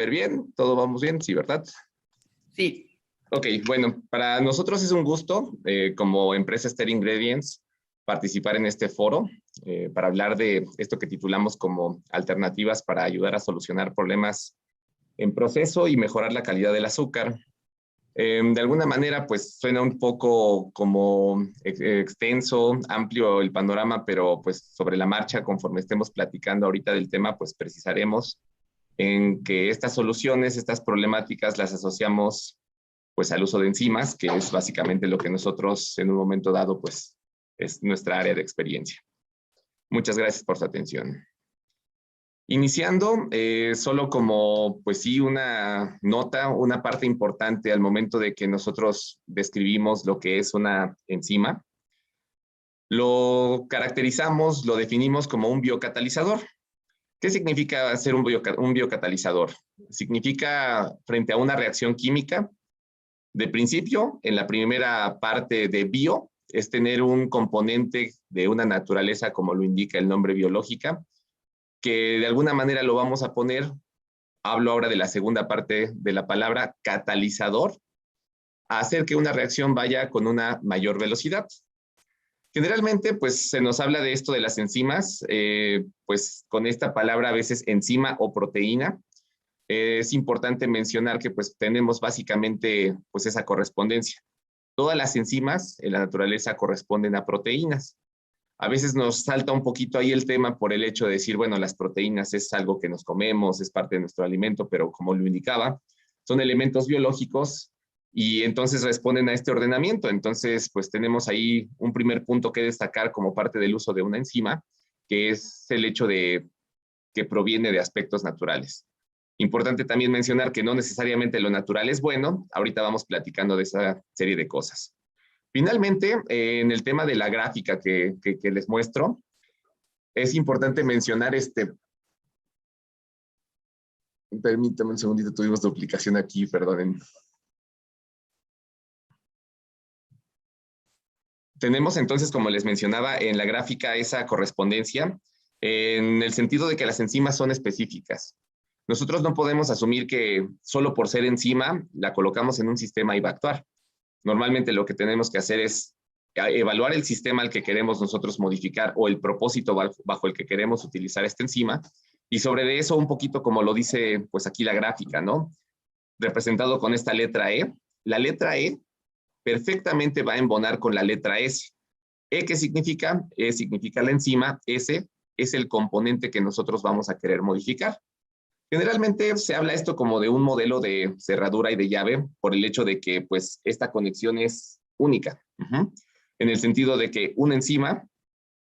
súper bien, todo vamos bien, sí, ¿verdad? Sí. Ok, bueno, para nosotros es un gusto, como empresa Ster Ingredients, participar en este foro para hablar de esto que titulamos como alternativas para ayudar a solucionar problemas en proceso y mejorar la calidad del azúcar. De alguna manera, pues suena un poco como extenso, amplio el panorama, pero pues sobre la marcha, conforme estemos platicando ahorita del tema, pues precisaremos en que estas soluciones, estas problemáticas las asociamos pues al uso de enzimas, que es básicamente lo que nosotros en un momento dado pues es nuestra área de experiencia. Muchas gracias por su atención. Iniciando, solo como, pues sí, una nota, una parte importante al momento de que nosotros describimos lo que es una enzima, lo caracterizamos, lo definimos como un biocatalizador. ¿Qué significa ser un biocatalizador? Significa, frente a una reacción química, de principio, en la primera parte de bio, es tener un componente de una naturaleza, como lo indica el nombre biológica, que de alguna manera lo vamos a poner, hablo ahora de la segunda parte de la palabra, catalizador, a hacer que una reacción vaya con una mayor velocidad. Generalmente, pues se nos habla de esto de las enzimas, pues con esta palabra a veces enzima o proteína. Es importante mencionar que pues tenemos básicamente pues esa correspondencia. Todas las enzimas en la naturaleza corresponden a proteínas. A veces nos salta un poquito ahí el tema por el hecho de decir, bueno, las proteínas es algo que nos comemos, es parte de nuestro alimento, pero como lo indicaba, son elementos biológicos y entonces responden a este ordenamiento. Entonces, pues tenemos ahí un primer punto que destacar como parte del uso de una enzima, que es el hecho de que proviene de aspectos naturales. Importante también mencionar que no necesariamente lo natural es bueno. Ahorita vamos platicando de esa serie de cosas. Finalmente, en el tema de la gráfica que les muestro, es importante mencionar permítame un segundito, tuvimos duplicación aquí, perdonen. Tenemos entonces, como les mencionaba, en la gráfica esa correspondencia, en el sentido de que las enzimas son específicas. Nosotros no podemos asumir que solo por ser enzima la colocamos en un sistema y va a actuar. Normalmente lo que tenemos que hacer es evaluar el sistema al que queremos nosotros modificar o el propósito bajo el que queremos utilizar esta enzima y sobre eso un poquito como lo dice pues aquí la gráfica, ¿no? Representado con esta letra E. La letra E perfectamente va a embonar con la letra S. ¿E qué significa? E significa la enzima, S es el componente que nosotros vamos a querer modificar. Generalmente se habla esto como de un modelo de cerradura y de llave por el hecho de que pues esta conexión es única. En el sentido de que una enzima,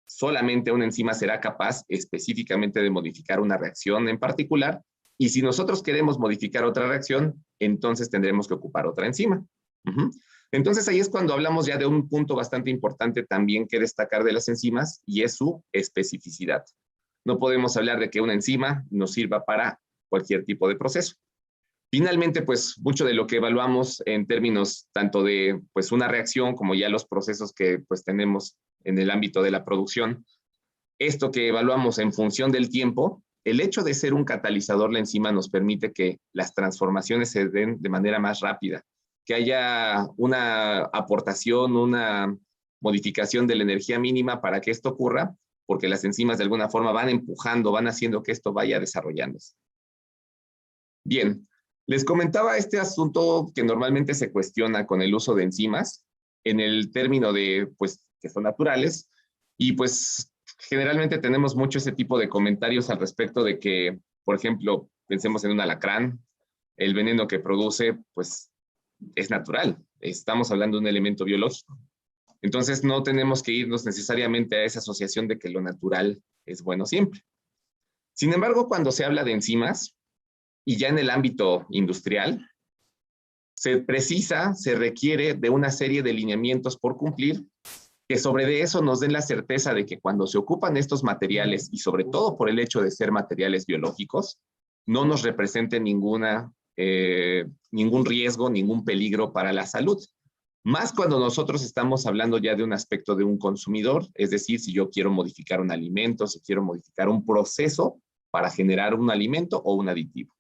solamente una enzima será capaz específicamente de modificar una reacción en particular y si nosotros queremos modificar otra reacción, entonces tendremos que ocupar otra enzima. Entonces ahí es cuando hablamos ya de un punto bastante importante también que destacar de las enzimas y es su especificidad. No podemos hablar de que una enzima nos sirva para cualquier tipo de proceso. Finalmente, pues mucho de lo que evaluamos en términos tanto de pues una reacción como ya los procesos que pues tenemos en el ámbito de la producción, esto que evaluamos en función del tiempo, el hecho de ser un catalizador la enzima nos permite que las transformaciones se den de manera más rápida, que haya una aportación, una modificación de la energía mínima para que esto ocurra, porque las enzimas de alguna forma van empujando, van haciendo que esto vaya desarrollándose. Bien, les comentaba este asunto que normalmente se cuestiona con el uso de enzimas en el término de, pues, que son naturales y pues generalmente tenemos mucho ese tipo de comentarios al respecto de que, por ejemplo, pensemos en un alacrán, el veneno que produce, pues, es natural. Estamos hablando de un elemento biológico. Entonces no tenemos que irnos necesariamente a esa asociación de que lo natural es bueno siempre. Sin embargo, cuando se habla de enzimas, y ya en el ámbito industrial, se precisa, se requiere de una serie de lineamientos por cumplir, que sobre de eso nos den la certeza de que cuando se ocupan estos materiales, y sobre todo por el hecho de ser materiales biológicos, no nos representen ningún riesgo, ningún peligro para la salud. Más cuando nosotros estamos hablando ya de un aspecto de un consumidor, es decir, si yo quiero modificar un alimento, si quiero modificar un proceso para generar un alimento o un aditivo.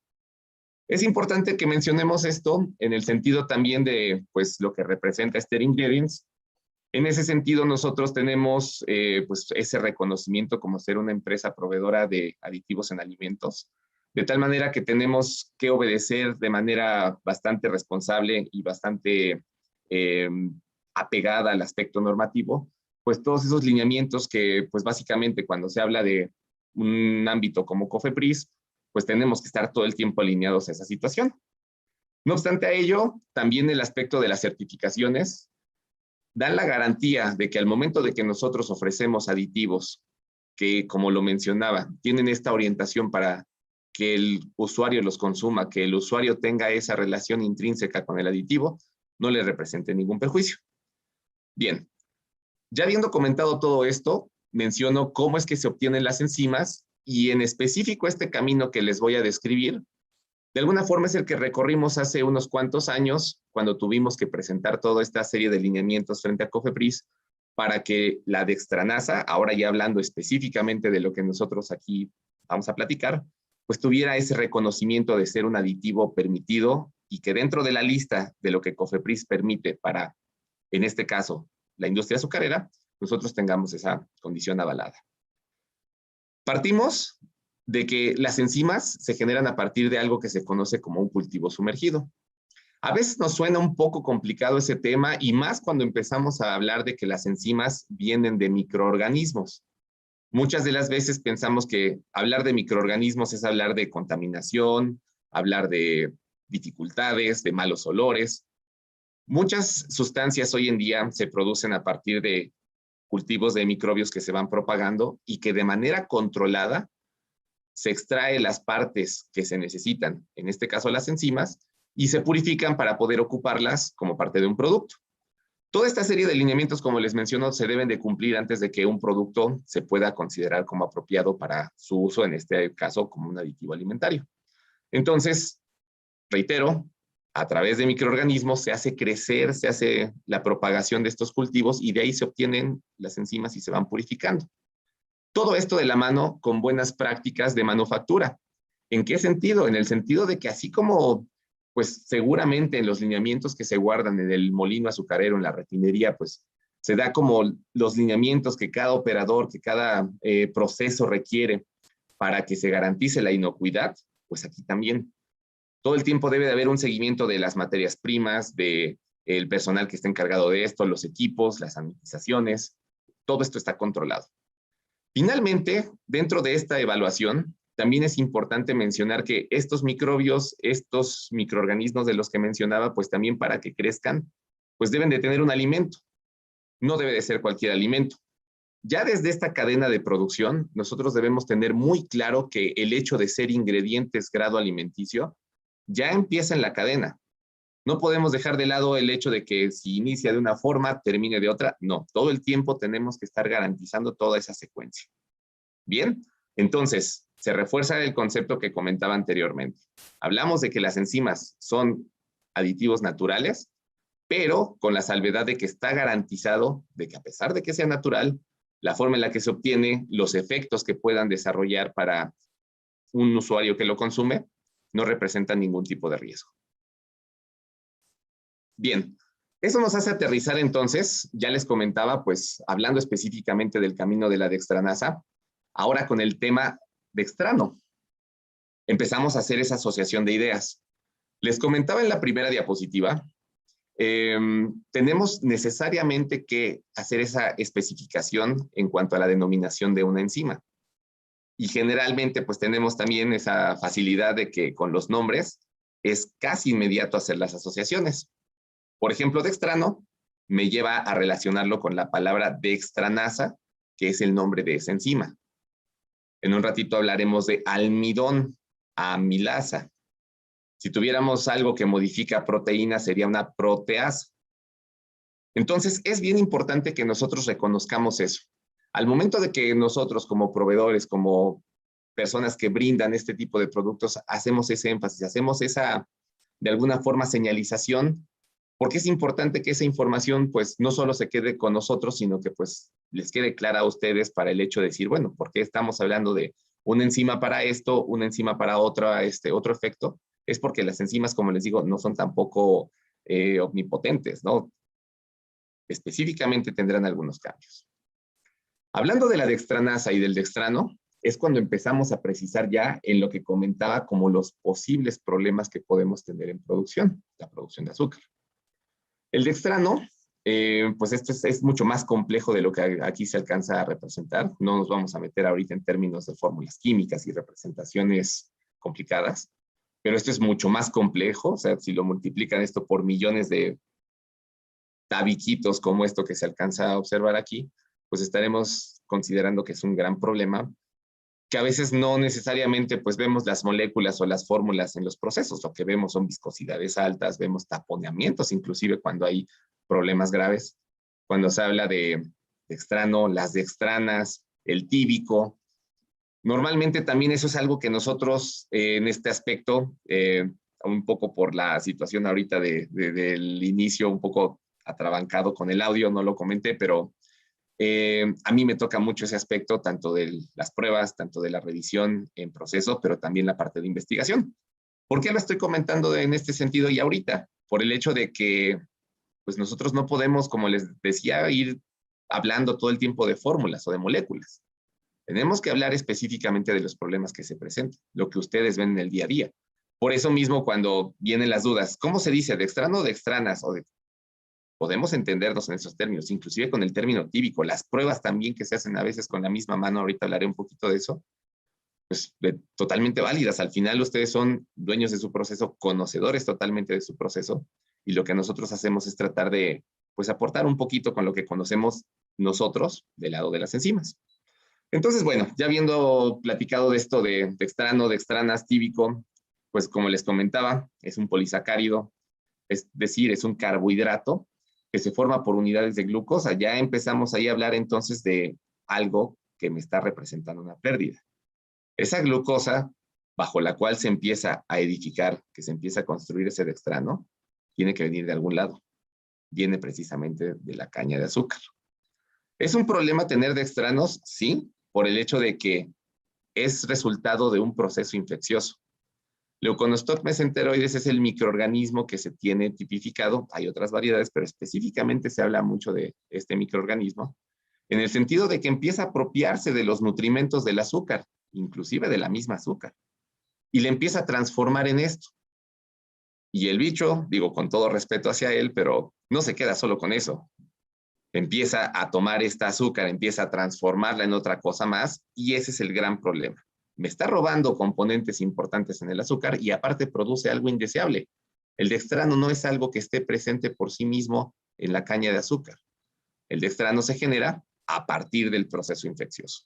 Es importante que mencionemos esto en el sentido también de pues, lo que representa Ester Ingredients. En ese sentido, nosotros tenemos pues, ese reconocimiento como ser una empresa proveedora de aditivos en alimentos, de tal manera que tenemos que obedecer de manera bastante responsable y bastante eh, apegada al aspecto normativo, pues todos esos lineamientos que pues básicamente cuando se habla de un ámbito como COFEPRIS, pues tenemos que estar todo el tiempo alineados a esa situación. No obstante a ello, también el aspecto de las certificaciones dan la garantía de que al momento de que nosotros ofrecemos aditivos que, como lo mencionaba, tienen esta orientación para que el usuario los consuma, que el usuario tenga esa relación intrínseca con el aditivo, no le represente ningún perjuicio. Bien, ya habiendo comentado todo esto, menciono cómo es que se obtienen las enzimas y en específico este camino que les voy a describir, de alguna forma es el que recorrimos hace unos cuantos años cuando tuvimos que presentar toda esta serie de lineamientos frente a COFEPRIS para que la dextranasa, ahora ya hablando específicamente de lo que nosotros aquí vamos a platicar, pues tuviera ese reconocimiento de ser un aditivo permitido y que dentro de la lista de lo que COFEPRIS permite para, en este caso, la industria azucarera, nosotros tengamos esa condición avalada. Partimos de que las enzimas se generan a partir de algo que se conoce como un cultivo sumergido. A veces nos suena un poco complicado ese tema y más cuando empezamos a hablar de que las enzimas vienen de microorganismos. Muchas de las veces pensamos que hablar de microorganismos es hablar de contaminación, hablar de dificultades, de malos olores. Muchas sustancias hoy en día se producen a partir de cultivos de microbios que se van propagando y que de manera controlada se extrae las partes que se necesitan, en este caso las enzimas, y se purifican para poder ocuparlas como parte de un producto. Toda esta serie de lineamientos, como les menciono, se deben de cumplir antes de que un producto se pueda considerar como apropiado para su uso, en este caso como un aditivo alimentario. Entonces, reitero, a través de microorganismos se hace crecer, se hace la propagación de estos cultivos y de ahí se obtienen las enzimas y se van purificando. Todo esto de la mano con buenas prácticas de manufactura. ¿En qué sentido? En el sentido de que así como, pues seguramente en los lineamientos que se guardan en el molino azucarero, en la refinería, pues se da como los lineamientos que cada operador, que cada proceso requiere para que se garantice la inocuidad, pues aquí también. Todo el tiempo debe de haber un seguimiento de las materias primas, de el personal que está encargado de esto, los equipos, las sanitizaciones, todo esto está controlado. Finalmente, dentro de esta evaluación, también es importante mencionar que estos microbios, estos microorganismos de los que mencionaba, pues también para que crezcan, pues deben de tener un alimento. No debe de ser cualquier alimento. Ya desde esta cadena de producción, nosotros debemos tener muy claro que el hecho de ser ingredientes grado alimenticio ya empieza en la cadena. No podemos dejar de lado el hecho de que si inicia de una forma, termine de otra. No, todo el tiempo tenemos que estar garantizando toda esa secuencia. Bien, entonces, se refuerza el concepto que comentaba anteriormente. Hablamos de que las enzimas son aditivos naturales, pero con la salvedad de que está garantizado de que a pesar de que sea natural, la forma en la que se obtiene, los efectos que puedan desarrollar para un usuario que lo consume, no representan ningún tipo de riesgo. Bien, eso nos hace aterrizar entonces, ya les comentaba, pues hablando específicamente del camino de la dextranasa, ahora con el tema dextrano. Empezamos a hacer esa asociación de ideas. Les comentaba en la primera diapositiva, tenemos necesariamente que hacer esa especificación en cuanto a la denominación de una enzima. Y generalmente pues tenemos también esa facilidad de que con los nombres es casi inmediato hacer las asociaciones. Por ejemplo, dextrano me lleva a relacionarlo con la palabra dextranasa, que es el nombre de esa enzima. En un ratito hablaremos de almidón, amilasa. Si tuviéramos algo que modifica proteína, sería una proteasa. Entonces, es bien importante que nosotros reconozcamos eso. Al momento de que nosotros como proveedores, como personas que brindan este tipo de productos, hacemos ese énfasis, hacemos esa, de alguna forma, señalización, porque es importante que esa información, pues, no solo se quede con nosotros, sino que, pues, les quede clara a ustedes para el hecho de decir, bueno, ¿por qué estamos hablando de una enzima para esto, una enzima para otro efecto? es porque las enzimas, como les digo, no son tampoco omnipotentes, ¿no? Específicamente tendrán algunos cambios. Hablando de la dextranasa y del dextrano, es cuando empezamos a precisar ya en lo que comentaba como los posibles problemas que podemos tener en producción, la producción de azúcar. El dextrano, pues este es mucho más complejo de lo que aquí se alcanza a representar. No nos vamos a meter ahorita en términos de fórmulas químicas y representaciones complicadas, pero esto es mucho más complejo. O sea, si lo multiplican esto por millones de tabiquitos como esto que se alcanza a observar aquí, pues estaremos considerando que es un gran problema, que a veces no necesariamente pues vemos las moléculas o las fórmulas en los procesos. Lo que vemos son viscosidades altas, vemos taponeamientos, inclusive cuando hay problemas graves. Cuando se habla de dextrano, las dextranas, el tíbico. Normalmente también eso es algo que nosotros en este aspecto, un poco por la situación ahorita del inicio, un poco atrabancado con el audio, no lo comenté, pero a mí me toca mucho ese aspecto, tanto de las pruebas, tanto de la revisión en proceso, pero también la parte de investigación. ¿Por qué lo estoy comentando en este sentido y ahorita? Por el hecho de que pues nosotros no podemos, como les decía, ir hablando todo el tiempo de fórmulas o de moléculas. Tenemos que hablar específicamente de los problemas que se presentan, lo que ustedes ven en el día a día. Por eso mismo, cuando vienen las dudas, ¿cómo se dice? ¿Dextrano o dextranas? Podemos entendernos en esos términos, inclusive con el término tíbico, las pruebas también que se hacen a veces con la misma mano, ahorita hablaré un poquito de eso, pues totalmente válidas. Al final ustedes son dueños de su proceso, conocedores totalmente de su proceso, y lo que nosotros hacemos es tratar de, pues, aportar un poquito con lo que conocemos nosotros del lado de las enzimas. Entonces, bueno, ya habiendo platicado de esto de dextrano, dextranas, tíbico, pues como les comentaba, es un polisacárido, es decir, es un carbohidrato que se forma por unidades de glucosa. Ya empezamos ahí a hablar entonces de algo que me está representando una pérdida. Esa glucosa, bajo la cual se empieza a edificar, que se empieza a construir ese dextrano, tiene que venir de algún lado. Viene precisamente de la caña de azúcar. ¿Es un problema tener dextranos? Sí, por el hecho de que es resultado de un proceso infeccioso. Leuconostoc mesenteroides es el microorganismo que se tiene tipificado. Hay otras variedades, pero específicamente se habla mucho de este microorganismo, en el sentido de que empieza a apropiarse de los nutrimentos del azúcar, inclusive de la misma azúcar, y le empieza a transformar en esto. Y el bicho, digo con todo respeto hacia él, pero no se queda solo con eso. Empieza a tomar esta azúcar, empieza a transformarla en otra cosa más, y ese es el gran problema. Me está robando componentes importantes en el azúcar y aparte produce algo indeseable. El dextrano no es algo que esté presente por sí mismo en la caña de azúcar. El dextrano se genera a partir del proceso infeccioso.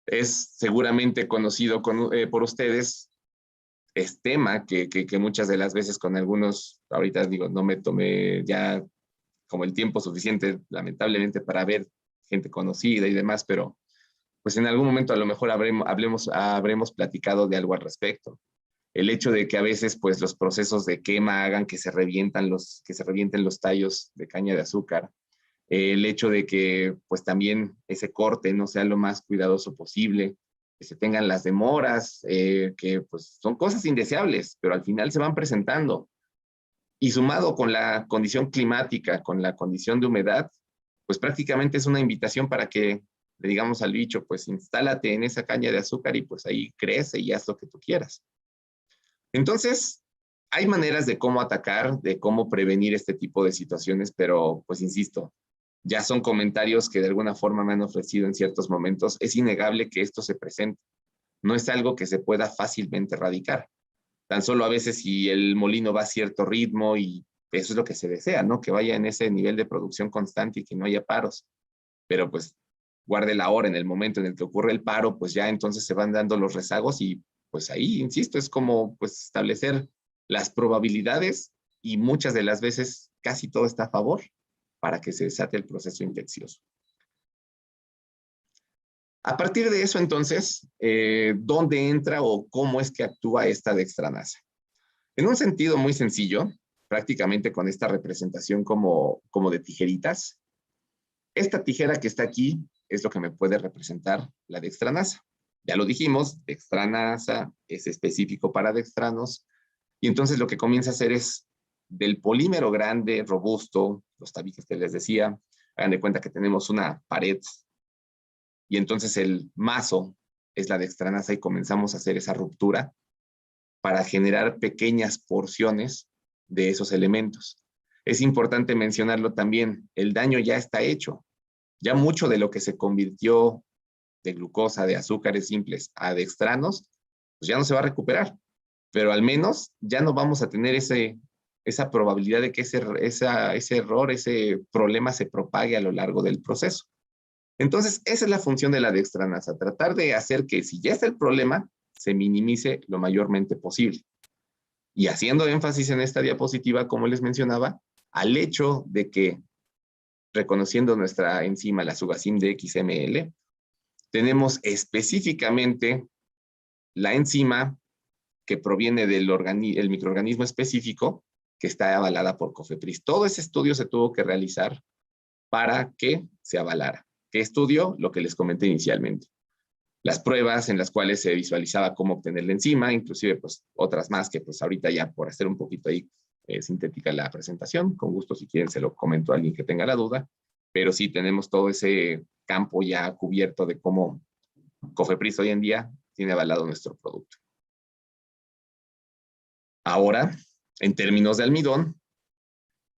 Es seguramente conocido por ustedes, es tema que muchas de las veces con algunos, ahorita digo, no me tomé ya como el tiempo suficiente, lamentablemente, para ver gente conocida y demás, pero pues en algún momento a lo mejor habremos platicado de algo al respecto. El hecho de que a veces pues los procesos de quema hagan que se revienten los tallos de caña de azúcar, el hecho de que pues también ese corte no sea lo más cuidadoso posible, que se tengan las demoras, que pues son cosas indeseables, pero al final se van presentando. Y sumado con la condición climática, con la condición de humedad, pues prácticamente es una invitación para que le digamos al bicho, pues instálate en esa caña de azúcar y pues ahí crece y haz lo que tú quieras. Entonces, hay maneras de cómo atacar, de cómo prevenir este tipo de situaciones, pero pues insisto, ya son comentarios que de alguna forma me han ofrecido en ciertos momentos. Es innegable que esto se presente. No es algo que se pueda fácilmente erradicar. Tan solo a veces si el molino va a cierto ritmo y eso es lo que se desea, ¿no? Que vaya en ese nivel de producción constante y que no haya paros. Pero pues guarde la hora en el momento en el que ocurre el paro, pues ya entonces se van dando los rezagos y pues ahí, insisto, es como pues establecer las probabilidades y muchas de las veces casi todo está a favor para que se desate el proceso infeccioso. A partir de eso, entonces, ¿dónde entra o cómo es que actúa esta dextranasa? En un sentido muy sencillo, prácticamente con esta representación como de tijeritas, esta tijera que está aquí es lo que me puede representar la dextranasa. Ya lo dijimos, dextranasa es específico para dextranos, y entonces lo que comienza a hacer es del polímero grande, robusto, los tabiques que les decía, hagan de cuenta que tenemos una pared, y entonces el mazo es la dextranasa y comenzamos a hacer esa ruptura para generar pequeñas porciones de esos elementos. Es importante mencionarlo también, el daño ya está hecho. Ya mucho de lo que se convirtió de glucosa, de azúcares simples a dextranos, pues ya no se va a recuperar, pero al menos ya no vamos a tener esa probabilidad de que ese error, ese problema se propague a lo largo del proceso. Entonces, esa es la función de la dextranasa, tratar de hacer que si ya está el problema, se minimice lo mayormente posible. Y haciendo énfasis en esta diapositiva, como les mencionaba, al hecho de que, reconociendo nuestra enzima, la Sugacim de XML, tenemos específicamente la enzima que proviene del microorganismo específico que está avalada por COFEPRIS. Todo ese estudio se tuvo que realizar para que se avalara. ¿Qué estudio? Lo que les comenté inicialmente. Las pruebas en las cuales se visualizaba cómo obtener la enzima, inclusive pues otras más que pues ahorita ya por hacer un poquito ahí sintética la presentación, con gusto si quieren se lo comento a alguien que tenga la duda, pero sí tenemos todo ese campo ya cubierto de cómo COFEPRIS hoy en día tiene avalado nuestro producto. Ahora, en términos de almidón,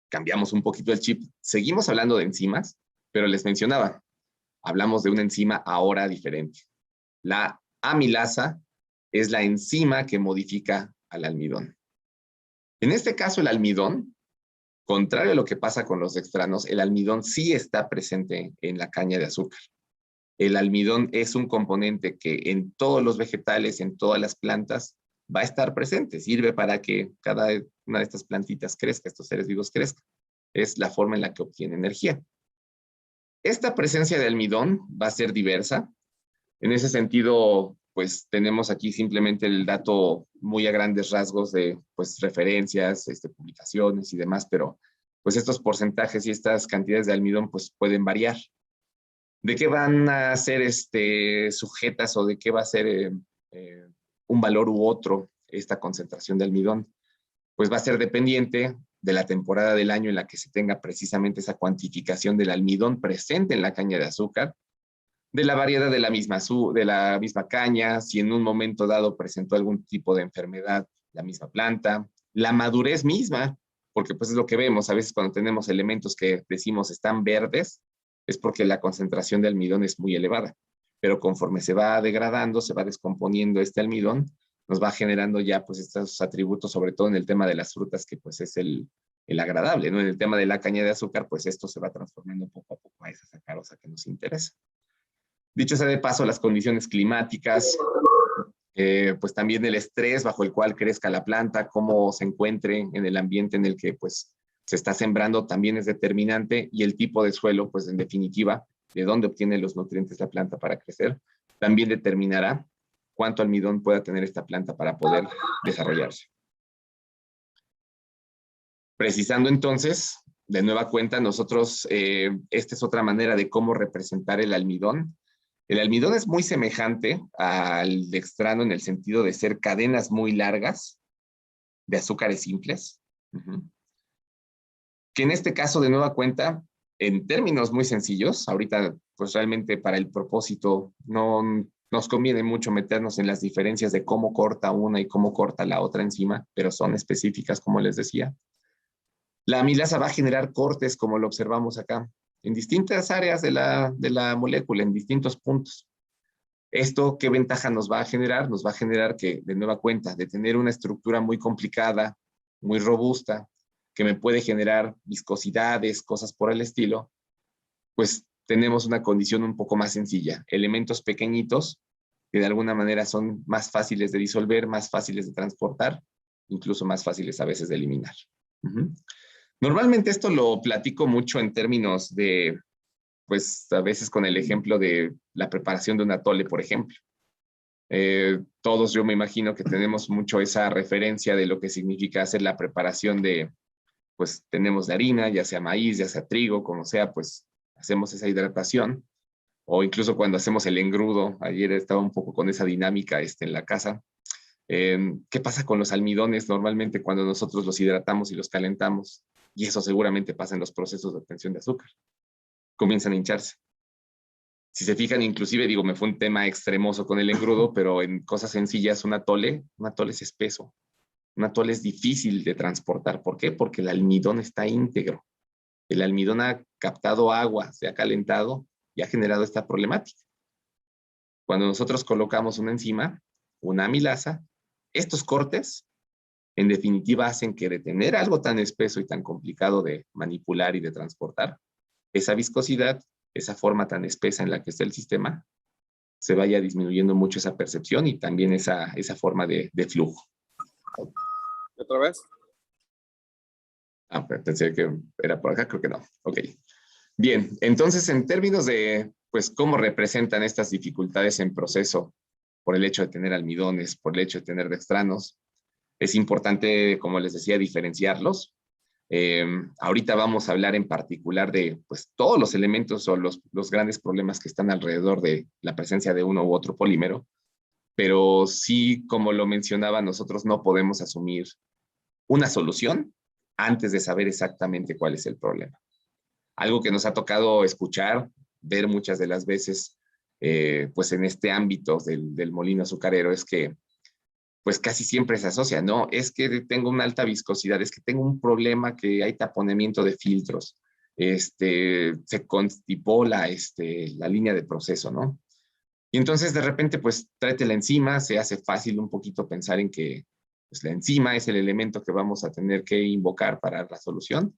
cambiamos un poquito el chip. Seguimos hablando de enzimas, pero les mencionaba, hablamos de una enzima ahora diferente. La amilasa es la enzima que modifica al almidón. En este caso, el almidón, contrario a lo que pasa con los dextranos, el almidón sí está presente en la caña de azúcar. El almidón es un componente que en todos los vegetales, en todas las plantas, va a estar presente. Sirve para que cada una de estas plantitas crezca, estos seres vivos crezcan. Es la forma en la que obtiene energía. Esta presencia de almidón va a ser diversa. En ese sentido, pues tenemos aquí simplemente el dato muy a grandes rasgos de pues, referencias, publicaciones y demás, pero pues estos porcentajes y estas cantidades de almidón pues pueden variar. ¿De qué van a ser sujetas o de qué va a ser un valor u otro esta concentración de almidón? Pues va a ser dependiente de la temporada del año en la que se tenga precisamente esa cuantificación del almidón presente en la caña de azúcar, de la variedad de la misma caña, si en un momento dado presentó algún tipo de enfermedad la misma planta, la madurez misma, porque pues es lo que vemos, a veces cuando tenemos elementos que decimos están verdes, es porque la concentración de almidón es muy elevada, pero conforme se va degradando, se va descomponiendo este almidón, nos va generando ya pues estos atributos, sobre todo en el tema de las frutas, que pues es el agradable, ¿no? En el tema de la caña de azúcar, pues esto se va transformando poco a poco a esa sacarosa que nos interesa. Dicho sea de paso, las condiciones climáticas, pues también el estrés bajo el cual crezca la planta, cómo se encuentre en el ambiente en el que pues se está sembrando también es determinante, y el tipo de suelo, pues en definitiva, de dónde obtiene los nutrientes la planta para crecer, también determinará cuánto almidón pueda tener esta planta para poder desarrollarse. Precisando entonces, de nueva cuenta, nosotros, esta es otra manera de cómo representar el almidón. El almidón es muy semejante al dextrano en el sentido de ser cadenas muy largas de azúcares simples, que en este caso, de nueva cuenta, en términos muy sencillos, ahorita pues realmente para el propósito no nos conviene mucho meternos en las diferencias de cómo corta una y cómo corta la otra enzima, pero son específicas, como les decía. La amilasa va a generar cortes, como lo observamos acá, en distintas áreas de la molécula, en distintos puntos. ¿Esto qué ventaja nos va a generar? Nos va a generar que, de nueva cuenta, de tener una estructura muy complicada, muy robusta, que me puede generar viscosidades, cosas por el estilo, pues tenemos una condición un poco más sencilla. Elementos pequeñitos que de alguna manera son más fáciles de disolver, más fáciles de transportar, incluso más fáciles a veces de eliminar. Normalmente esto lo platico mucho en términos de, pues a veces con el ejemplo de la preparación de un atole, por ejemplo. Todos yo me imagino que tenemos mucho esa referencia de lo que significa hacer la preparación de, pues tenemos de harina, ya sea maíz, ya sea trigo, como sea, pues hacemos esa hidratación. o incluso cuando hacemos el engrudo. Ayer estaba un poco con esa dinámica en la casa. ¿Qué pasa con los almidones normalmente cuando nosotros los hidratamos y los calentamos? Y eso seguramente pasa en los procesos de obtención de azúcar. Comienzan a hincharse. Si se fijan, inclusive, digo, me fue un tema extremoso con el engrudo, pero en cosas sencillas, un atole es espeso. Un atole es difícil de transportar. ¿Por qué? Porque el almidón está íntegro. El almidón ha captado agua, se ha calentado y ha generado esta problemática. Cuando nosotros colocamos una enzima, una amilasa, estos cortes, en definitiva, hacen que de tener algo tan espeso y tan complicado de manipular y de transportar, esa viscosidad, esa forma tan espesa en la que está el sistema, se vaya disminuyendo mucho esa percepción y también esa forma de flujo. ¿Otra vez? Pensé que era por acá, creo que no. Ok. Bien, entonces en términos de pues cómo representan estas dificultades en proceso por el hecho de tener almidones, por el hecho de tener dextranos, es importante, como les decía, diferenciarlos. Ahorita vamos a hablar en particular de pues, todos los elementos o los grandes problemas que están alrededor de la presencia de uno u otro polímero, pero sí, como lo mencionaba, nosotros no podemos asumir una solución antes de saber exactamente cuál es el problema. Algo que nos ha tocado escuchar, ver muchas de las veces, pues en este ámbito del molino azucarero, es que pues casi siempre se asocia, ¿no? Es que tengo una alta viscosidad, es que tengo un problema que hay taponamiento de filtros, se constipó la línea de proceso, ¿no? Y entonces de repente, pues tráete la enzima, se hace fácil un poquito pensar en que pues, la enzima es el elemento que vamos a tener que invocar para la solución.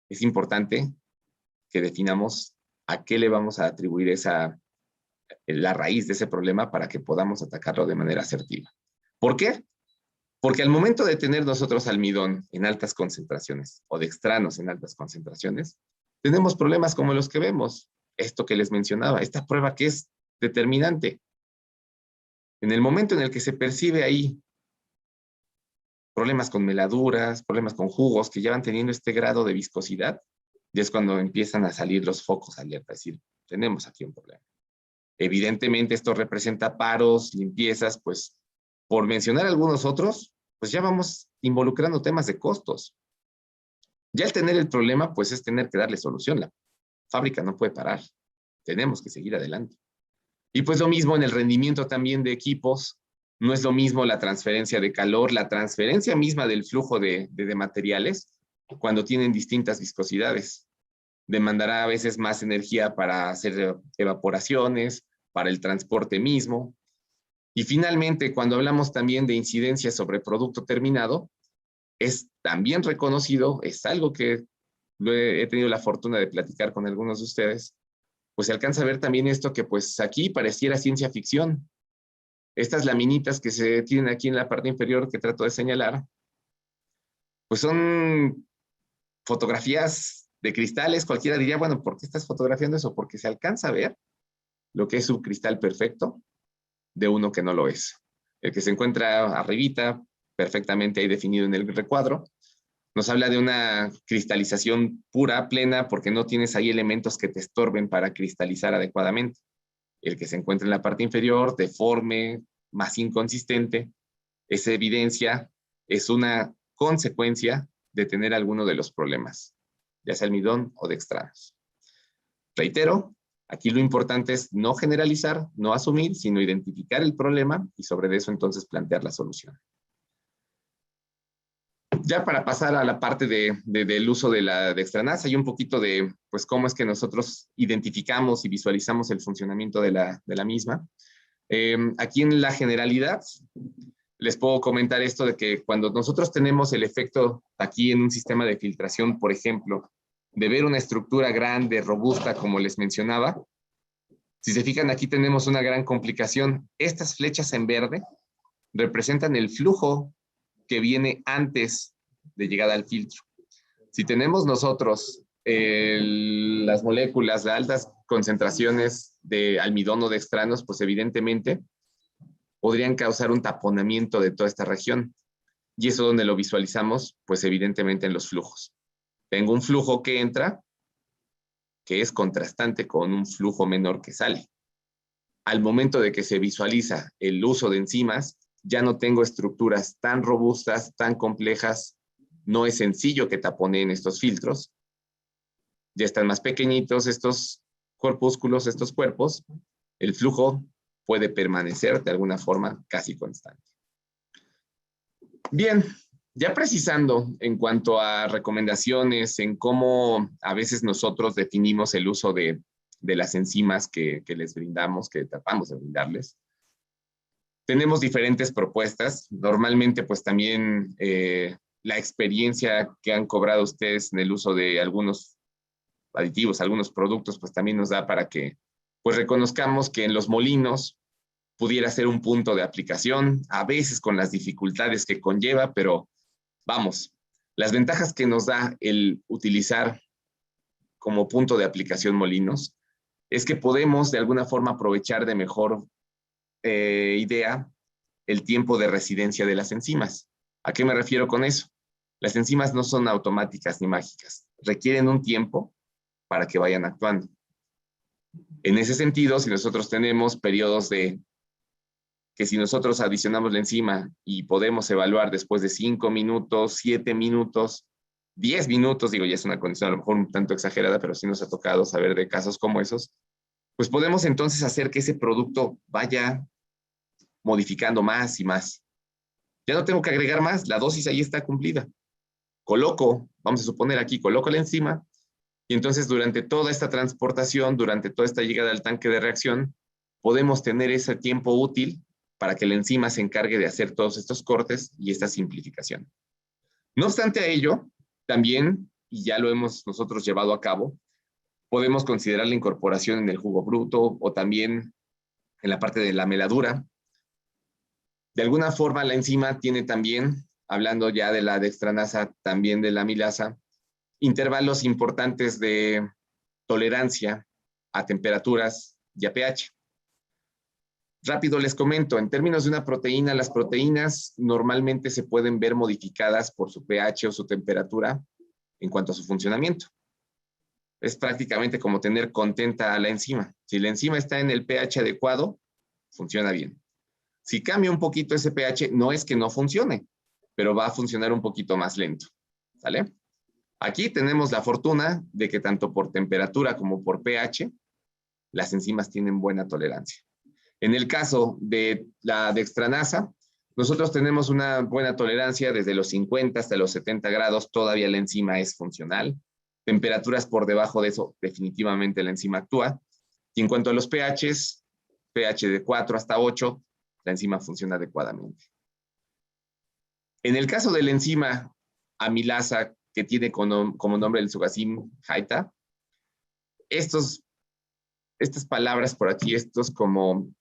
Es importante que definamos a qué le vamos a atribuir la raíz de ese problema para que podamos atacarlo de manera asertiva. ¿Por qué? Porque al momento de tener nosotros almidón en altas concentraciones o dextranos en altas concentraciones, tenemos problemas como los que vemos. Esto que les mencionaba, esta prueba que es determinante. En el momento en el que se percibe ahí problemas con meladuras, problemas con jugos que ya van teniendo este grado de viscosidad, ya es cuando empiezan a salir los focos alerta, es decir, tenemos aquí un problema. Evidentemente esto representa paros, limpiezas, pues por mencionar algunos otros, pues ya vamos involucrando temas de costos. Ya al tener el problema, pues es tener que darle solución. La fábrica no puede parar. Tenemos que seguir adelante. Y pues lo mismo en el rendimiento también de equipos. No es lo mismo la transferencia de calor, la transferencia misma del flujo de materiales cuando tienen distintas viscosidades. Demandará a veces más energía para hacer evaporaciones, para el transporte mismo. Y finalmente, cuando hablamos también de incidencia sobre producto terminado, es también reconocido, es algo que he tenido la fortuna de platicar con algunos de ustedes, pues se alcanza a ver también esto que pues aquí pareciera ciencia ficción. Estas laminitas que se tienen aquí en la parte inferior que trato de señalar, pues son fotografías de cristales. Cualquiera diría, bueno, ¿por qué estás fotografiando eso? Porque se alcanza a ver lo que es un cristal perfecto de uno que no lo es. El que se encuentra arribita, perfectamente ahí definido en el recuadro, nos habla de una cristalización pura, plena, porque no tienes ahí elementos que te estorben para cristalizar adecuadamente. El que se encuentra en la parte inferior, deforme, más inconsistente, esa evidencia es una consecuencia de tener alguno de los problemas, ya sea almidón o dextranos. Reitero, aquí lo importante es no generalizar, no asumir, sino identificar el problema y sobre eso entonces plantear la solución. Ya para pasar a la parte del uso de la dextranasa y un poquito de pues, cómo es que nosotros identificamos y visualizamos el funcionamiento de la misma. Aquí en la generalidad les puedo comentar esto de que cuando nosotros tenemos el efecto aquí en un sistema de filtración, por ejemplo, de ver una estructura grande, robusta, como les mencionaba, si se fijan aquí tenemos una gran complicación. Estas flechas en verde representan el flujo que viene antes de llegada al filtro. Si tenemos nosotros las moléculas de altas concentraciones de almidón o dextranos, pues evidentemente podrían causar un taponamiento de toda esta región. Y eso donde lo visualizamos, pues evidentemente en los flujos. Tengo un flujo que entra, que es contrastante con un flujo menor que sale. Al momento de que se visualiza el uso de enzimas, ya no tengo estructuras tan robustas, tan complejas, no es sencillo que taponeen estos filtros, ya están más pequeñitos estos corpúsculos, estos cuerpos, el flujo puede permanecer de alguna forma casi constante. Bien, ya precisando en cuanto a recomendaciones, en cómo a veces nosotros definimos el uso de las enzimas que les brindamos, que tratamos de brindarles, tenemos diferentes propuestas. Normalmente, pues también la experiencia que han cobrado ustedes en el uso de algunos aditivos, algunos productos, pues también nos da para que pues reconozcamos que en los molinos pudiera ser un punto de aplicación, a veces con las dificultades que conlleva, pero vamos, las ventajas que nos da el utilizar como punto de aplicación molinos es que podemos de alguna forma aprovechar de mejor idea el tiempo de residencia de las enzimas. ¿A qué me refiero con eso? Las enzimas no son automáticas ni mágicas, requieren un tiempo para que vayan actuando. En ese sentido, si nosotros tenemos periodos de que si nosotros adicionamos la enzima y podemos evaluar después de 5 minutos, 7 minutos, 10 minutos, digo, ya es una condición a lo mejor un tanto exagerada, pero sí nos ha tocado saber de casos como esos, pues podemos entonces hacer que ese producto vaya modificando más y más. Ya no tengo que agregar más, la dosis ahí está cumplida. Coloco, vamos a suponer aquí, coloco la enzima y entonces durante toda esta transportación, durante toda esta llegada al tanque de reacción, podemos tener ese tiempo útil para que la enzima se encargue de hacer todos estos cortes y esta simplificación. No obstante a ello, también, y ya lo hemos nosotros llevado a cabo, podemos considerar la incorporación en el jugo bruto o también en la parte de la meladura. De alguna forma la enzima tiene también, hablando ya de la dextranasa, también de la amilasa, intervalos importantes de tolerancia a temperaturas y a pH. Rápido les comento, en términos de una proteína, las proteínas normalmente se pueden ver modificadas por su pH o su temperatura en cuanto a su funcionamiento. Es prácticamente como tener contenta a la enzima. Si la enzima está en el pH adecuado, funciona bien. Si cambia un poquito ese pH, no es que no funcione, pero va a funcionar un poquito más lento. ¿Sale? Aquí tenemos la fortuna de que tanto por temperatura como por pH, las enzimas tienen buena tolerancia. En el caso de la dextranasa, nosotros tenemos una buena tolerancia desde los 50 hasta los 70 grados, todavía la enzima es funcional. Temperaturas por debajo de eso, definitivamente la enzima actúa. Y en cuanto a los pHs, pH de 4 hasta 8, la enzima funciona adecuadamente. En el caso de la enzima amilasa, que tiene como nombre el Sugasim Haita, estas palabras por aquí, estos como,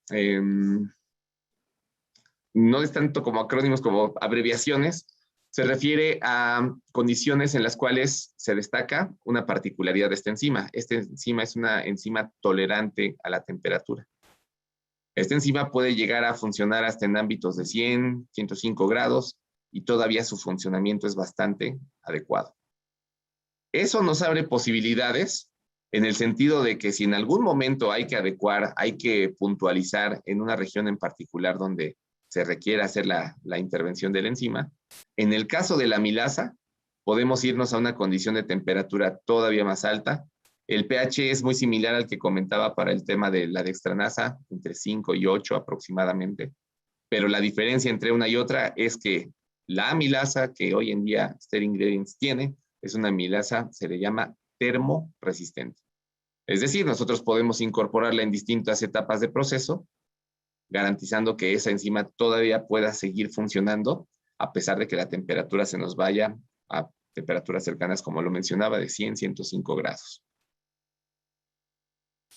no es tanto como acrónimos como abreviaciones, se refiere a condiciones en las cuales se destaca una particularidad de esta enzima. Esta enzima es una enzima tolerante a la temperatura. Esta enzima puede llegar a funcionar hasta en ámbitos de 100, 105 grados y todavía su funcionamiento es bastante adecuado. Eso nos abre posibilidades en el sentido de que si en algún momento hay que adecuar, hay que puntualizar en una región en particular donde se requiere hacer la intervención de la enzima, en el caso de la amilasa, podemos irnos a una condición de temperatura todavía más alta. El pH es muy similar al que comentaba para el tema de la dextranasa, entre 5 y 8 aproximadamente, pero la diferencia entre una y otra es que la amilasa que hoy en día Ster Ingredients tiene es una amilasa, se le llama termoresistente. Es decir, nosotros podemos incorporarla en distintas etapas de proceso, garantizando que esa enzima todavía pueda seguir funcionando, a pesar de que la temperatura se nos vaya a temperaturas cercanas, como lo mencionaba, de 100, 105 grados.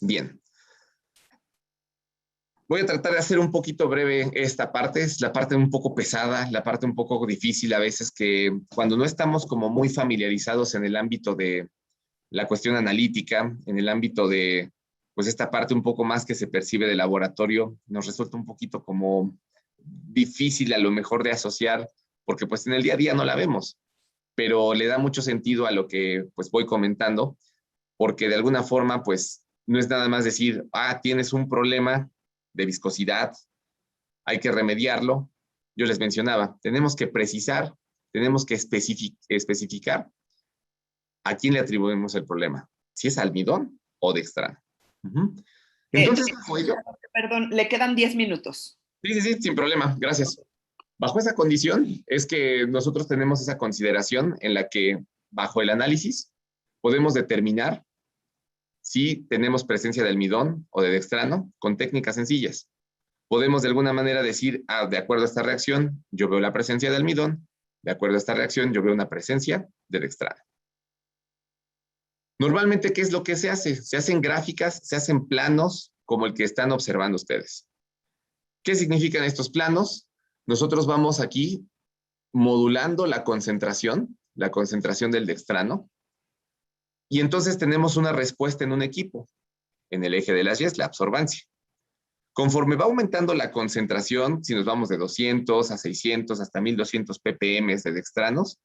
Bien. Voy a tratar de hacer un poquito breve esta parte, es la parte un poco pesada, la parte un poco difícil a veces, que cuando no estamos como muy familiarizados en el ámbito de la cuestión analítica, en el ámbito de pues esta parte un poco más que se percibe de laboratorio, nos resulta un poquito como difícil a lo mejor de asociar, porque pues en el día a día no la vemos, pero le da mucho sentido a lo que pues voy comentando. porque de alguna forma, pues, no es nada más decir, tienes un problema de viscosidad, hay que remediarlo. Yo les mencionaba, tenemos que precisar, tenemos que especificar a quién le atribuimos el problema, si es almidón o dextrano. Entonces, bajo ello... Perdón, le quedan 10 minutos. Sí, sin problema, gracias. Bajo esa condición es que nosotros tenemos esa consideración en la que, bajo el análisis, podemos determinar si tenemos presencia de almidón o de dextrano con técnicas sencillas. Podemos de alguna manera decir, de acuerdo a esta reacción, yo veo la presencia de almidón, de acuerdo a esta reacción, yo veo una presencia de dextrano. Normalmente, ¿qué es lo que se hace? Se hacen gráficas, se hacen planos como el que están observando ustedes. ¿Qué significan estos planos? Nosotros vamos aquí modulando la concentración del dextrano, y entonces tenemos una respuesta en un equipo, en el eje de las Y, la absorbancia. Conforme va aumentando la concentración, si nos vamos de 200 a 600 hasta 1200 ppm de dextranos,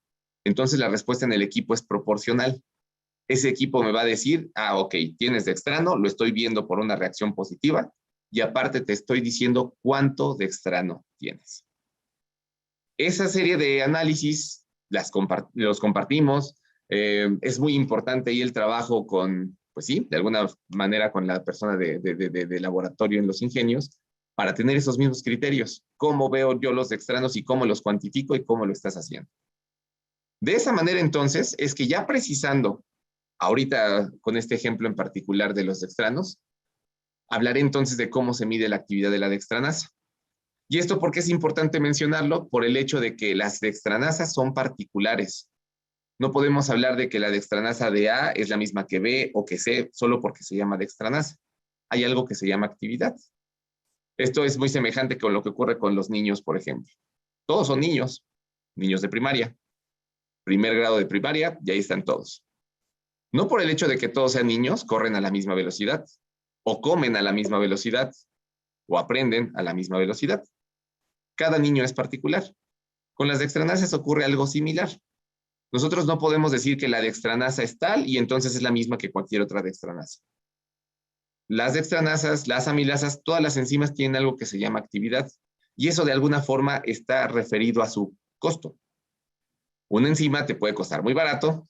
entonces la respuesta en el equipo es proporcional. Ese equipo me va a decir, ok, tienes dextrano, lo estoy viendo por una reacción positiva, y aparte te estoy diciendo cuánto dextrano tienes. Esa serie de análisis los compartimos. Es muy importante ahí el trabajo con, pues sí, de alguna manera con la persona de laboratorio en los ingenios, para tener esos mismos criterios. ¿Cómo veo yo los dextranos y cómo los cuantifico y cómo lo estás haciendo? De esa manera, entonces, es que ya precisando, ahorita con este ejemplo en particular de los dextranos, hablaré entonces de cómo se mide la actividad de la dextranasa. ¿Y esto por qué es importante mencionarlo? Por el hecho de que las dextranasas son particulares. No podemos hablar de que la dextranasa de A es la misma que B o que C solo porque se llama dextranasa. Hay algo que se llama actividad. Esto es muy semejante con lo que ocurre con los niños, por ejemplo. Todos son niños de primaria, primer grado de primaria, y ahí están todos. No por el hecho de que todos sean niños, corren a la misma velocidad, o comen a la misma velocidad, o aprenden a la misma velocidad. Cada niño es particular. Con las dextranasas ocurre algo similar. Nosotros no podemos decir que la dextranasa es tal y entonces es la misma que cualquier otra dextranasa. Las dextranasas, las amilasas, todas las enzimas tienen algo que se llama actividad, y eso de alguna forma está referido a su costo. Una enzima te puede costar muy barato,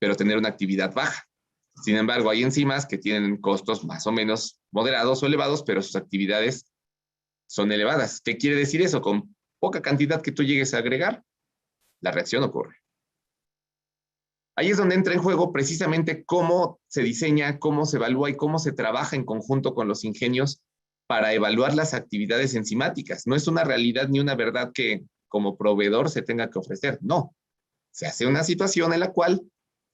pero tener una actividad baja. Sin embargo, hay enzimas que tienen costos más o menos moderados o elevados, pero sus actividades son elevadas. ¿Qué quiere decir eso? Con poca cantidad que tú llegues a agregar, la reacción ocurre. Ahí es donde entra en juego precisamente cómo se diseña, cómo se evalúa y cómo se trabaja en conjunto con los ingenios para evaluar las actividades enzimáticas. No es una realidad ni una verdad que como proveedor se tenga que ofrecer. No. Se hace una situación en la cual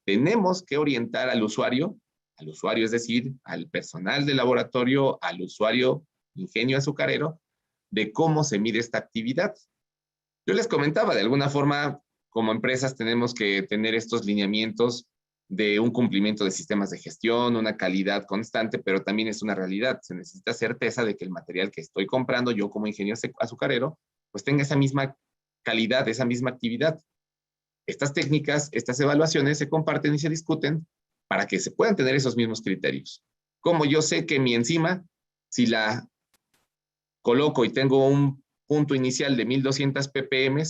tenemos que orientar al usuario, es decir, al personal del laboratorio, al usuario ingenio azucarero, de cómo se mide esta actividad. Yo les comentaba, de alguna forma, como empresas tenemos que tener estos lineamientos de un cumplimiento de sistemas de gestión, una calidad constante, pero también es una realidad. Se necesita certeza de que el material que estoy comprando yo como ingeniero azucarero, pues tenga esa misma calidad, esa misma actividad. Estas técnicas, estas evaluaciones se comparten y se discuten para que se puedan tener esos mismos criterios. Como yo sé que mi enzima, si la coloco y tengo un punto inicial de 1200 ppm,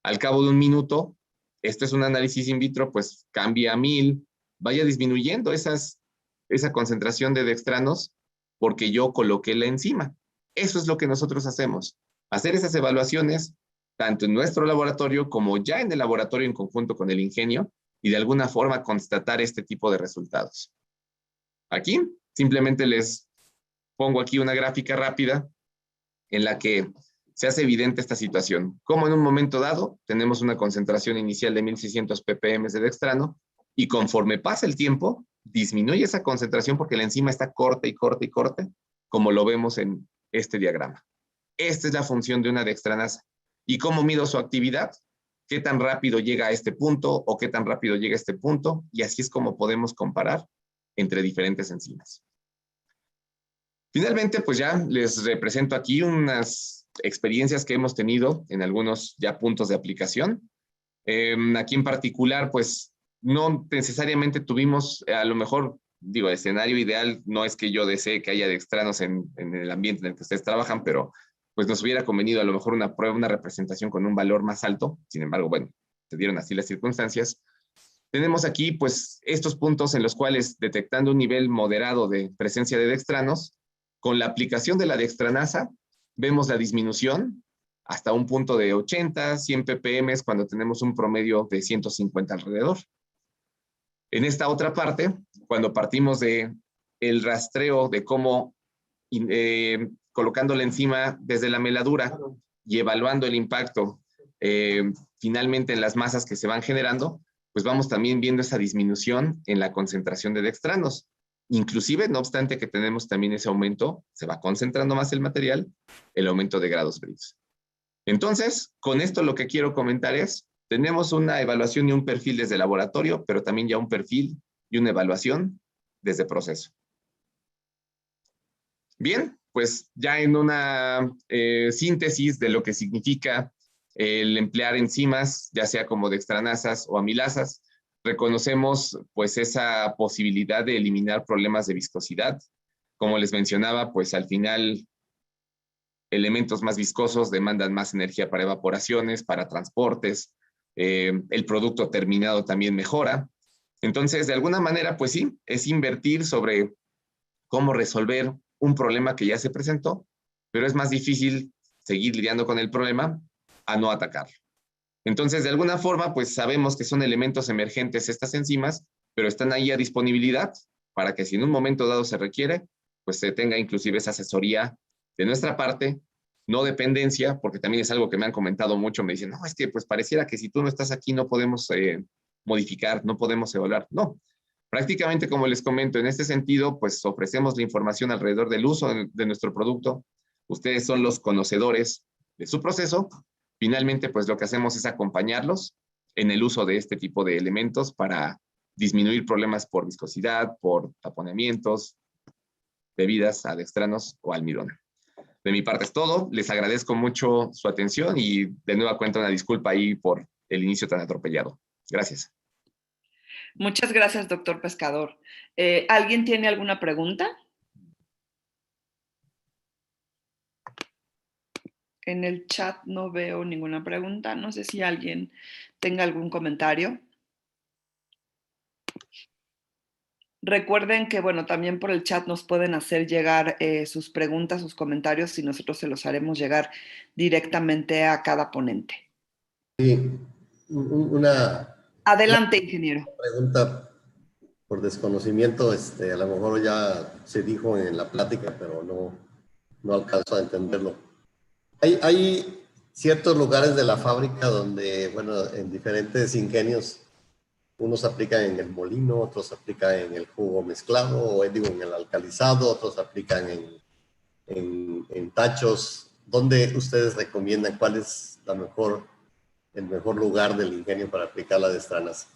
al cabo de un minuto, esto es un análisis in vitro, pues cambia a 1000, vaya disminuyendo esa concentración de dextranos porque yo coloqué la enzima. Eso es lo que nosotros hacemos, hacer esas evaluaciones tanto en nuestro laboratorio como ya en el laboratorio en conjunto con el ingenio y de alguna forma constatar este tipo de resultados. Aquí simplemente les pongo aquí una gráfica rápida en la que se hace evidente esta situación. Como en un momento dado tenemos una concentración inicial de 1600 ppm de dextrano y conforme pasa el tiempo disminuye esa concentración porque la enzima está corta y corta y corta, como lo vemos en este diagrama. Esta es la función de una dextranasa. ¿Y cómo mido su actividad? ¿Qué tan rápido llega a este punto o qué tan rápido llega a este punto? Y así es como podemos comparar entre diferentes enzimas. Finalmente, pues ya les represento aquí unas experiencias que hemos tenido en algunos ya puntos de aplicación. Aquí en particular, pues no necesariamente tuvimos a lo mejor digo, el escenario ideal no es que yo desee que haya dextranos en el ambiente en el que ustedes trabajan, pero pues nos hubiera convenido a lo mejor una prueba, una representación con un valor más alto. Sin embargo, bueno, se dieron así las circunstancias. Tenemos aquí pues estos puntos en los cuales detectando un nivel moderado de presencia de dextranos, con la aplicación de la dextranasa vemos la disminución hasta un punto de 80, 100 ppm cuando tenemos un promedio de 150 alrededor. En esta otra parte, cuando partimos de el rastreo de cómo colocando la enzima desde la meladura y evaluando el impacto finalmente en las masas que se van generando, pues vamos también viendo esa disminución en la concentración de dextranos. Inclusive, no obstante que tenemos también ese aumento, se va concentrando más el material, el aumento de grados brillos. Entonces, con esto lo que quiero comentar es, tenemos una evaluación y un perfil desde laboratorio, pero también ya un perfil y una evaluación desde proceso. Bien, pues ya en una síntesis de lo que significa el emplear enzimas, ya sea como dextranasas o amilasas, reconocemos pues esa posibilidad de eliminar problemas de viscosidad. Como les mencionaba, pues al final elementos más viscosos demandan más energía para evaporaciones, para transportes, el producto terminado también mejora. Entonces, de alguna manera, pues sí, es invertir sobre cómo resolver un problema que ya se presentó, pero es más difícil seguir lidiando con el problema a no atacarlo. Entonces, de alguna forma, pues sabemos que son elementos emergentes estas enzimas, pero están ahí a disponibilidad para que si en un momento dado se requiere, pues se tenga inclusive esa asesoría de nuestra parte, no dependencia, porque también es algo que me han comentado mucho, me dicen, no, es que pues pareciera que si tú no estás aquí no podemos modificar, no podemos evaluar. No, prácticamente como les comento, en este sentido, pues ofrecemos la información alrededor del uso de nuestro producto. Ustedes son los conocedores de su proceso. Finalmente, pues lo que hacemos es acompañarlos en el uso de este tipo de elementos para disminuir problemas por viscosidad, por taponamientos, bebidas a dextranos o almidón. De mi parte es todo. Les agradezco mucho su atención y de nueva cuenta una disculpa ahí por el inicio tan atropellado. Gracias. Muchas gracias, doctor Pescador. ¿Alguien tiene alguna pregunta? En el chat no veo ninguna pregunta. No sé si alguien tenga algún comentario. Recuerden que, bueno, también por el chat nos pueden hacer llegar sus preguntas, sus comentarios y nosotros se los haremos llegar directamente a cada ponente. Sí, una Adelante, ingeniero. pregunta por desconocimiento, a lo mejor ya se dijo en la plática, pero no alcanzo a entenderlo. Hay ciertos lugares de la fábrica donde, bueno, en diferentes ingenios, unos aplican en el molino, otros aplican en el jugo mezclado, o digo, en el alcalizado, otros aplican en tachos. ¿Dónde ustedes recomiendan cuál es el mejor lugar del ingenio para aplicar la dextranasa?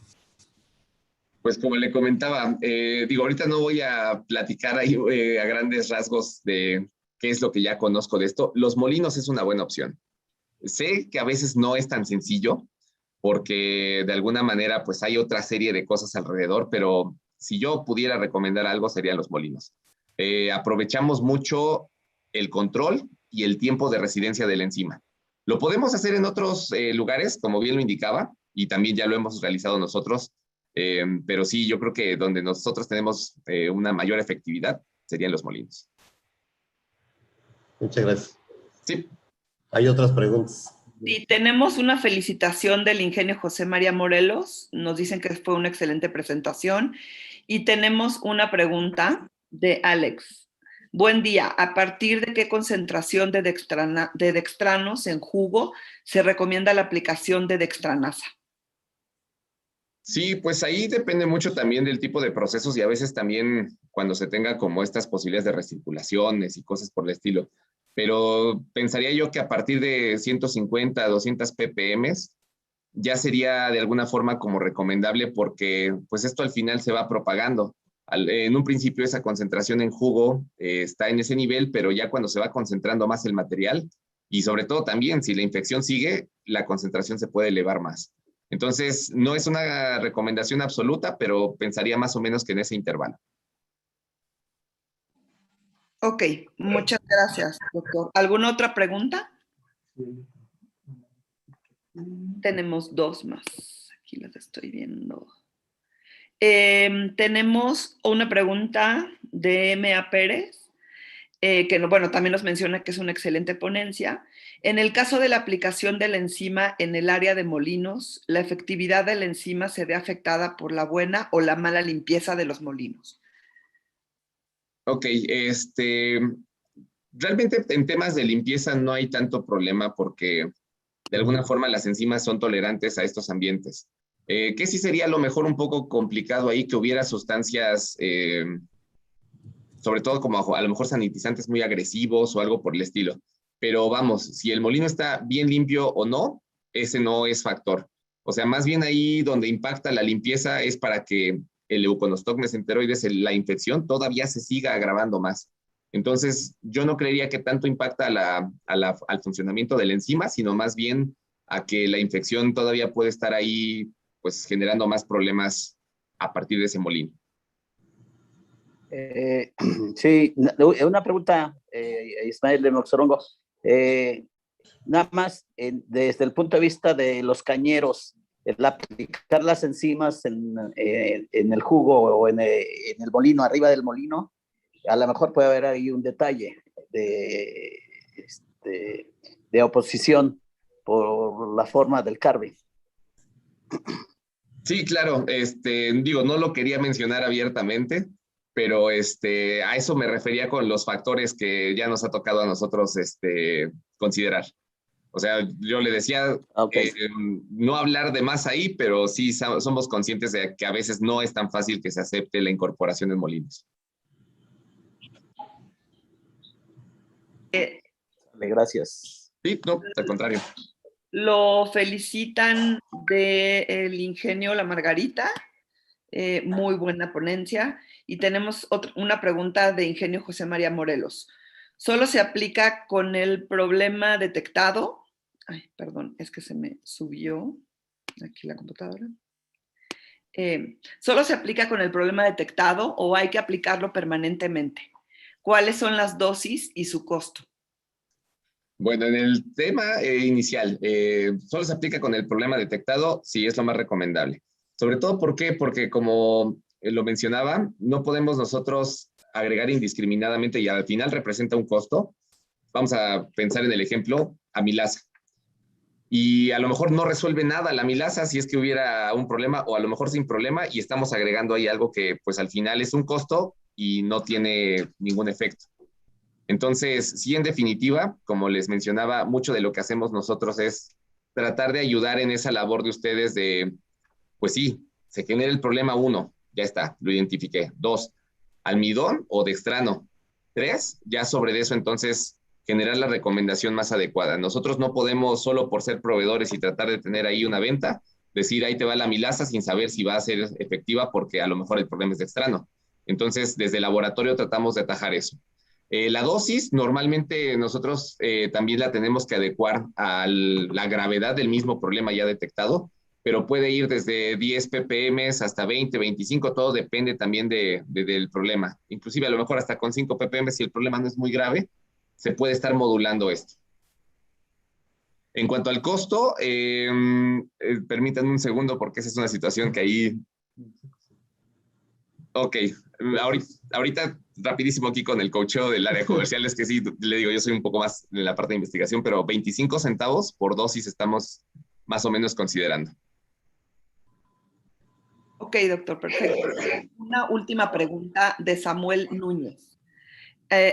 Pues como le comentaba, digo, ahorita no voy a platicar ahí a grandes rasgos de qué es lo que ya conozco de esto. Los molinos es una buena opción. Sé que a veces no es tan sencillo porque de alguna manera pues hay otra serie de cosas alrededor, pero si yo pudiera recomendar algo serían los molinos. Aprovechamos mucho el control y el tiempo de residencia de la enzima. Lo podemos hacer en otros lugares, como bien lo indicaba, y también ya lo hemos realizado nosotros, pero sí, yo creo que donde nosotros tenemos una mayor efectividad serían los molinos. Muchas gracias. Sí. ¿Hay otras preguntas? Sí, tenemos una felicitación del ingenio José María Morelos. Nos dicen que fue una excelente presentación. Y tenemos una pregunta de Alex. Buen día. ¿A partir de qué concentración de dextranos en jugo se recomienda la aplicación de dextranasa? Sí, pues ahí depende mucho también del tipo de procesos y a veces también cuando se tenga como estas posibilidades de recirculaciones y cosas por el estilo. Pero pensaría yo que a partir de 150, 200 ppm ya sería de alguna forma como recomendable porque pues esto al final se va propagando. En un principio esa concentración en jugo está en ese nivel, pero ya cuando se va concentrando más el material y sobre todo también si la infección sigue, la concentración se puede elevar más. Entonces, no es una recomendación absoluta, pero pensaría más o menos que en ese intervalo. Ok, muchas gracias, doctor. ¿Alguna otra pregunta? Tenemos dos más. Aquí las estoy viendo. Tenemos una pregunta de M.A. Pérez, que bueno, también nos menciona que es una excelente ponencia. En el caso de la aplicación de la enzima en el área de molinos, ¿la efectividad de la enzima se ve afectada por la buena o la mala limpieza de los molinos? Ok, realmente en temas de limpieza no hay tanto problema porque de alguna forma las enzimas son tolerantes a estos ambientes. ¿Qué sí sería a lo mejor un poco complicado ahí? Que hubiera sustancias, sobre todo como a lo mejor sanitizantes muy agresivos o algo por el estilo. Pero vamos, si el molino está bien limpio o no, ese no es factor. O sea, más bien ahí donde impacta la limpieza es para que el leuconostoc mesenteroides, la infección, todavía se siga agravando más. Entonces, yo no creería que tanto impacta al funcionamiento de la enzima, sino más bien a que la infección todavía puede estar ahí, pues generando más problemas a partir de ese molino. Sí, una pregunta, Ismael de Moxorongo. Nada más, desde el punto de vista de los cañeros, el aplicar las enzimas en el jugo o en el molino, arriba del molino, a lo mejor puede haber ahí un detalle de oposición por la forma del carbe. Sí, claro, digo, no lo quería mencionar abiertamente, pero a eso me refería con los factores que ya nos ha tocado a nosotros considerar. O sea, yo le decía no hablar de más ahí, pero sí somos conscientes de que a veces no es tan fácil que se acepte la incorporación en molinos. Gracias. Sí, no, al contrario. Lo felicitan del Ingenio La Margarita. Muy buena ponencia. Y tenemos una pregunta de Ingenio José María Morelos. ¿Solo se aplica con el problema detectado? Ay, perdón, es que se me subió aquí la computadora. ¿Solo se aplica con el problema detectado o hay que aplicarlo permanentemente? ¿Cuáles son las dosis y su costo? Bueno, en el tema inicial, solo se aplica con el problema detectado, sí es lo más recomendable. Sobre todo, ¿por qué? Porque como lo mencionaba, no podemos nosotros agregar indiscriminadamente y al final representa un costo. Vamos a pensar en el ejemplo, amilasa. Y a lo mejor no resuelve nada la amilasa si es que hubiera un problema o a lo mejor sin problema y estamos agregando ahí algo que pues al final es un costo y no tiene ningún efecto. Entonces, sí, en definitiva, como les mencionaba, mucho de lo que hacemos nosotros es tratar de ayudar en esa labor de ustedes de, pues sí, se genera el problema 1, ya está, lo identifiqué. 2, almidón o dextrano. 3, ya sobre eso entonces generar la recomendación más adecuada. Nosotros no podemos, solo por ser proveedores y tratar de tener ahí una venta, decir ahí te va la amilasa sin saber si va a ser efectiva porque a lo mejor el problema es dextrano. Entonces, desde el laboratorio tratamos de atajar eso. La dosis normalmente nosotros también la tenemos que adecuar a la gravedad del mismo problema ya detectado, pero puede ir desde 10 ppm hasta 20, 25, todo depende también del problema. Inclusive a lo mejor hasta con 5 ppm, si el problema no es muy grave, se puede estar modulando esto. En cuanto al costo, permítanme un segundo porque esa es una situación que ahí... Ok, ahorita rapidísimo aquí con el coacheo del área comercial, es que sí, le digo, yo soy un poco más en la parte de investigación, pero 25 centavos por dosis estamos más o menos considerando. Ok, doctor, perfecto. Una última pregunta de Samuel Núñez.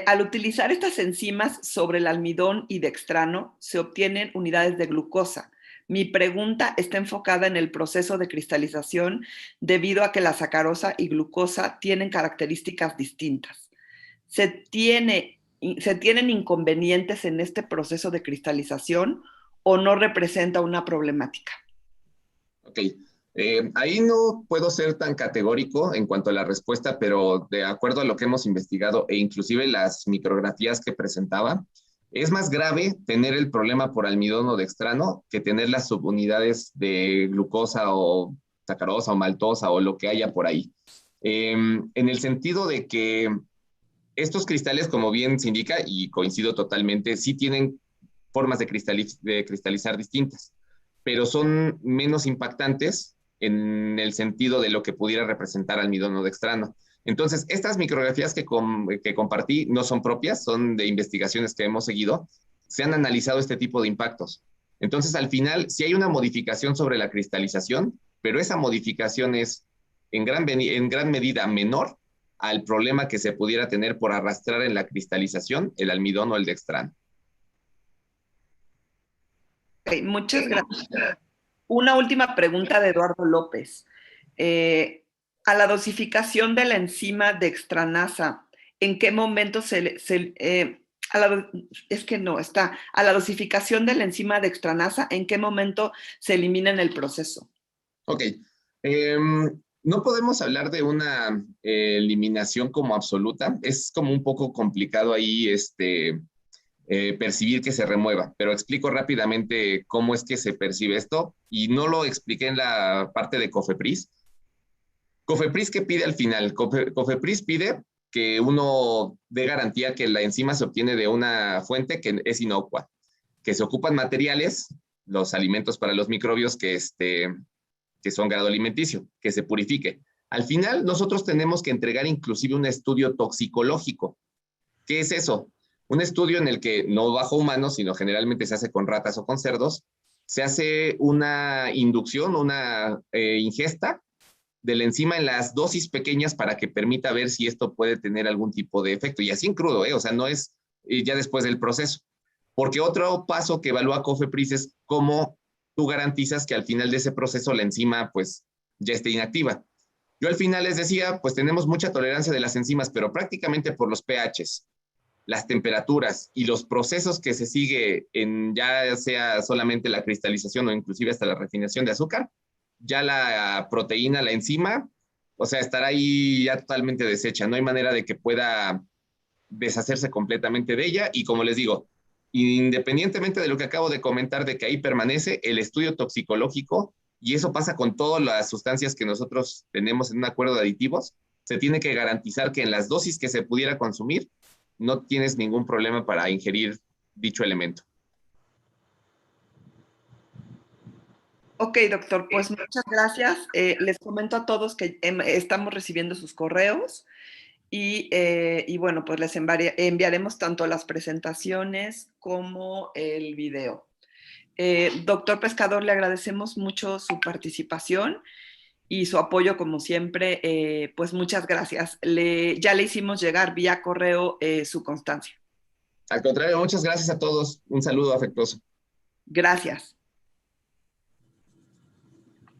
Al utilizar estas enzimas sobre el almidón y dextrano, se obtienen unidades de glucosa. Mi pregunta está enfocada en el proceso de cristalización debido a que la sacarosa y glucosa tienen características distintas. ¿Se tienen inconvenientes en este proceso de cristalización o no representa una problemática? Ok, ahí no puedo ser tan categórico en cuanto a la respuesta, pero de acuerdo a lo que hemos investigado e inclusive las micrografías que presentaba, es más grave tener el problema por almidón o dextrano que tener las subunidades de glucosa o sacarosa o maltosa o lo que haya por ahí. En el sentido de que Estos cristales, como bien se indica, y coincido totalmente, sí tienen formas de cristalizar distintas, pero son menos impactantes en el sentido de lo que pudiera representar almidón o dextrano. Entonces, estas micrografías que compartí no son propias, son de investigaciones que hemos seguido, se han analizado este tipo de impactos. Entonces, al final, sí hay una modificación sobre la cristalización, pero esa modificación es en gran medida menor al problema que se pudiera tener por arrastrar en la cristalización el almidón o el dextrano. Okay, muchas gracias. Una última pregunta de Eduardo López. A la dosificación de la enzima dextranasa, ¿en qué momento a la dosificación de la enzima dextranasa, ¿en qué momento se elimina en el proceso? Ok. No podemos hablar de una eliminación como absoluta. Es como un poco complicado ahí percibir que se remueva, pero explico rápidamente cómo es que se percibe esto y no lo expliqué en la parte de COFEPRIS. COFEPRIS, ¿qué pide al final? COFEPRIS pide que uno dé garantía que la enzima se obtiene de una fuente que es inocua, que se ocupan materiales, los alimentos para los microbios que son grado alimenticio, que se purifique. Al final, nosotros tenemos que entregar inclusive un estudio toxicológico. ¿Qué es eso? Un estudio en el que no bajo humanos, sino generalmente se hace con ratas o con cerdos, se hace una inducción, una ingesta de la enzima en las dosis pequeñas para que permita ver si esto puede tener algún tipo de efecto. Y así en crudo, o sea, no es ya después del proceso. Porque otro paso que evalúa COFEPRIS es cómo tú garantizas que al final de ese proceso la enzima pues ya esté inactiva. Yo al final les decía, pues tenemos mucha tolerancia de las enzimas, pero prácticamente por los pHs, las temperaturas y los procesos que se sigue en ya sea solamente la cristalización o inclusive hasta la refinación de azúcar, ya la proteína, la enzima, o sea, estará ahí ya totalmente deshecha. No hay manera de que pueda deshacerse completamente de ella. Y como les digo, independientemente de lo que acabo de comentar, de que ahí permanece el estudio toxicológico, y eso pasa con todas las sustancias que nosotros tenemos en un acuerdo de aditivos, se tiene que garantizar que en las dosis que se pudiera consumir, no tienes ningún problema para ingerir dicho elemento. Ok, doctor, pues muchas gracias. Les comento a todos que estamos recibiendo sus correos y bueno, pues les enviaremos tanto las presentaciones como el video. Doctor Pescador, le agradecemos mucho su participación y su apoyo como siempre. Pues muchas gracias. Ya le hicimos llegar vía correo su constancia. Al contrario, muchas gracias a todos. Un saludo afectuoso. Gracias.